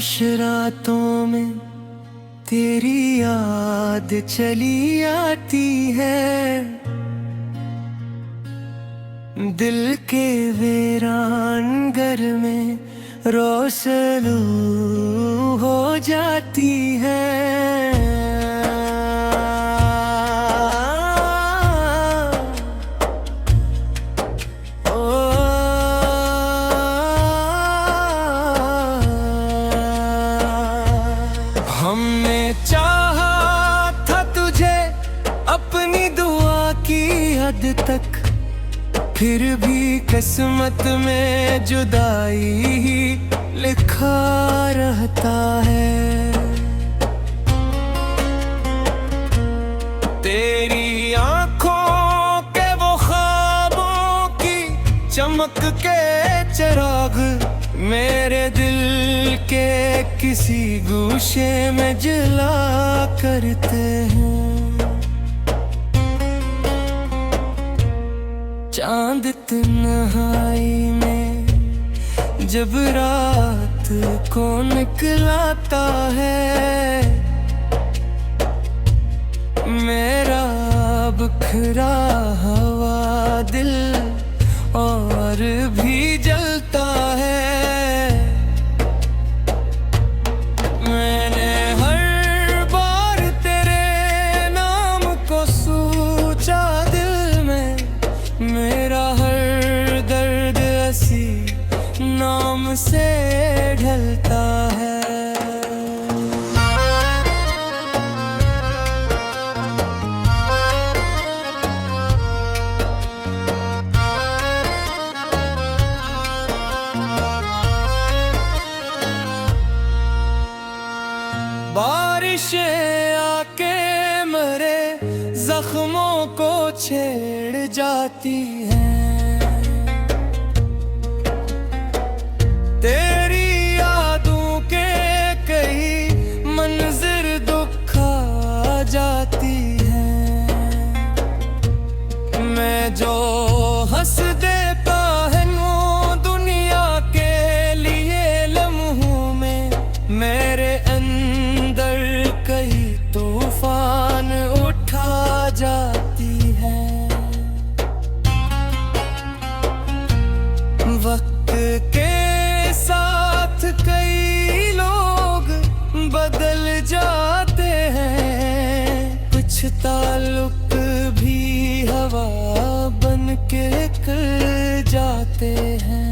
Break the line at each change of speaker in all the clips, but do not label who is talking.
खामोश रातों में तेरी याद चली आती है। दिल के वीरान घर में रोशनू हो जाती है। हमने चाहा था तुझे अपनी दुआ की हद तक, फिर भी किस्मत में जुदाई ही लिखा रहता है। तेरी आंखों के वो ख्वाबों की चमक के चिराग मेरे दिल के किसी गोशे में जला करते हैं। चांद तन्हाई में जब रात को निकलाता है, मेरा बिखरा हुआ दिल और भी जलता है। मैंने हर बार तेरे नाम को सोचा दिल में, मेरा हर दर्द ऐसी नाम से ढलता है। बारिशें आके मेरे जख्मों को छेड़ जाती हैं। तेरी यादों के कई मंजिर दुखा जाती हैं। मैं जो हंस देता है नो दुनिया के लिए लम्हों में, मेरे कई तूफान उठा जाती है। वक्त के साथ कई लोग बदल जाते हैं, कुछ ताल्लुक भी हवा बन के कर जाते हैं।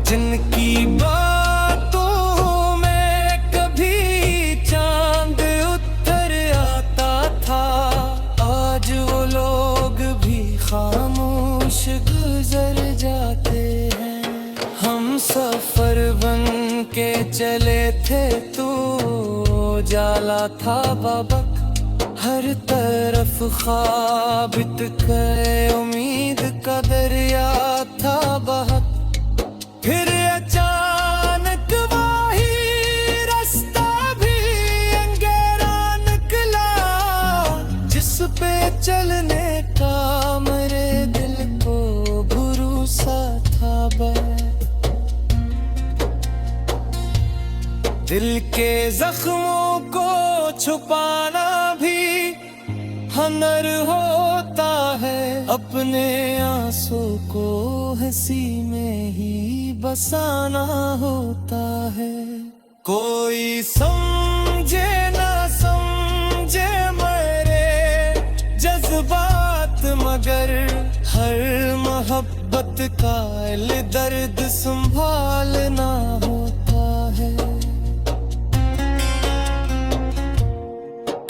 जिनकी खामोश गुजर जाते हैं। हम सफर बन के चले थे, तो जाला था बाबक हर तरफ ख्वाब के उम्मीद का दरिया था बहक। फिर अचानक वही रास्ता भी अंधेरा निकला, जिस पे चलने का मेरे दिल को भरोसा था। दिल के जख्मों को छुपाना भी हुनर होता है, अपने आंसू को हंसी में ही बसाना होता है। कोई समझे ना समझे मेरे जज्बात, मगर हर मोहब्बत का दर्द संभालना होता है।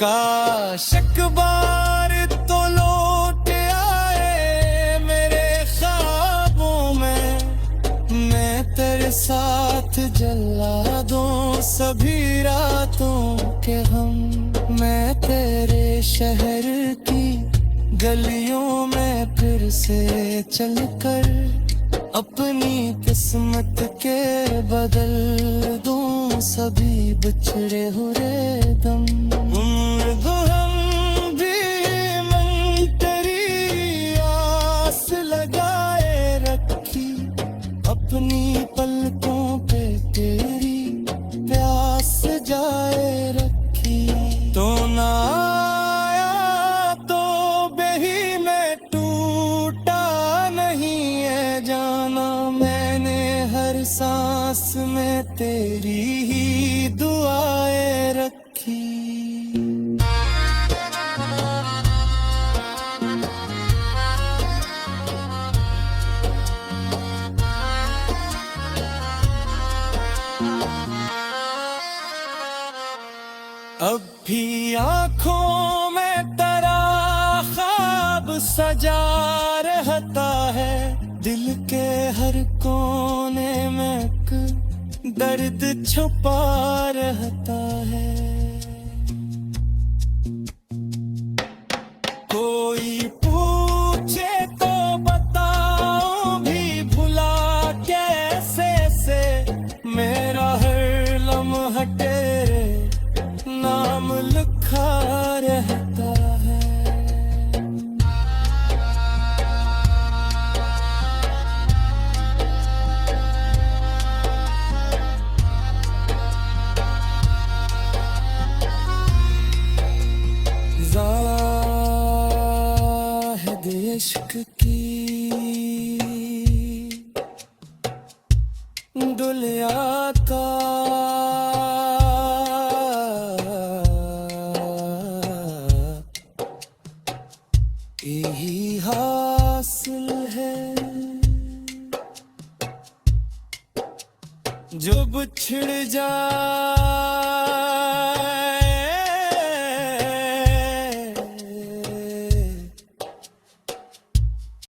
काश एक बार तो लौट आए मेरे ख्वाबों में, मैं तेरे साथ जला दूं सभी रातों के हम। मैं तेरे शहर की गलियों में फिर से चलकर अपनी किस्मत के बदल दूं सभी बिछड़े हुए दम। हम भी मन तेरी आस लगाए रखी, अपनी पलकों भी आंखों में तेरा ख्वाब सजा रहता है, दिल के हर कोने में एक दर्द छुपा रहता है। कोई पूछे तो बताओ भी भुला कैसे से, मेरा हर लम्हा तेरे नाम लिखा रहता है। ज़ाहिद इश्क की दुनिया का यही हासिल है, जब छिड़ जा